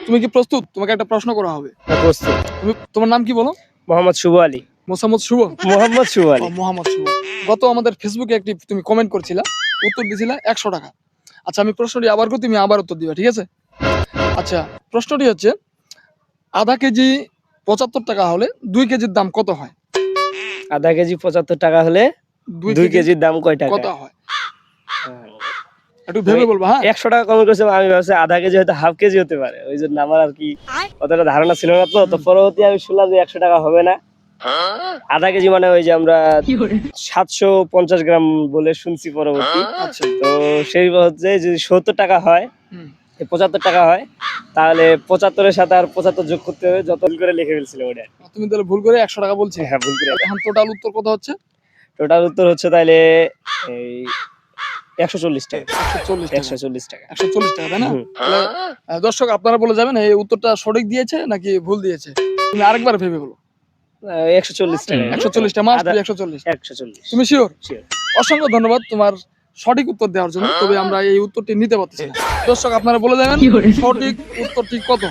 তুমি কি প্রস্তুত? তোমাকে একটা প্রশ্ন করা হবে। প্রস্তুত। তোমার নাম কি বলো? মোহাম্মদ শুভ আলী। মোসাম্মদ শুভ? মোহাম্মদ শুভ আলী। মোহাম্মদ শুভ। গত আমাদের ফেসবুকে একটি তুমি কমেন্ট করছিলা, উত্তর দিছিলা 100 টাকা। আচ্ছা আমি প্রশ্নটি আবার করি, তুমি আবার উত্তর দিবা, ঠিক আছে? আচ্ছা প্রশ্নটি হচ্ছে আধা কেজি 75 টাকা হলে 2 কেজির দাম কত হয়? আধা কেজি 75 টাকা হলে 2 কেজির দাম কয় টাকা? কত হয়? একটু ভেবে বলবা। হ্যাঁ 100 টাকা কমে করছে, আমি ভাবছি আধা কেজি হয়তো হাফ কেজি হতে পারে, ওই জন্য আমার আর কি অতটা ধারণা ছিল না। তো পরবর্তী আমি শুনলাম যে 100 টাকা হবে না, আধা কেজি মানে ওই যে আমরা 750 গ্রাম বলে শুনছি পরবর্তী। আচ্ছা তো সেই হচ্ছে যদি 70 টাকা হয়, 75 টাকা হয়, তাহলে 75-এর সাথে আর 75 যোগ করতে হবে, যত করে লিখে ফেলছিলাম ওটা। তুমি তাহলে ভুল করে 100 টাকা বলছি। হ্যাঁ ভুল করে। এখন টোটাল উত্তর কত হচ্ছে? টোটাল উত্তর হচ্ছে তাইলে এই 140 টাকা। 140 টাকা। 140 টাকা তাই না? তাহলে দর্শক আপনারা বলে যাবেন এই উত্তরটা সঠিক দিয়েছে নাকি ভুল দিয়েছে। তুমি আরেকবার ভেবে বলো। 140 টাকা। 140 টাকা মাস্ট 140। 140। তুমি শিওর? অসংখ্য ধন্যবাদ তোমার সঠিক উত্তর দেওয়ার জন্য। তবে আমরা এই উত্তরটি নিতে পারতেছি না। দর্শক আপনারা বলে যাবেন সঠিক উত্তরটি কত।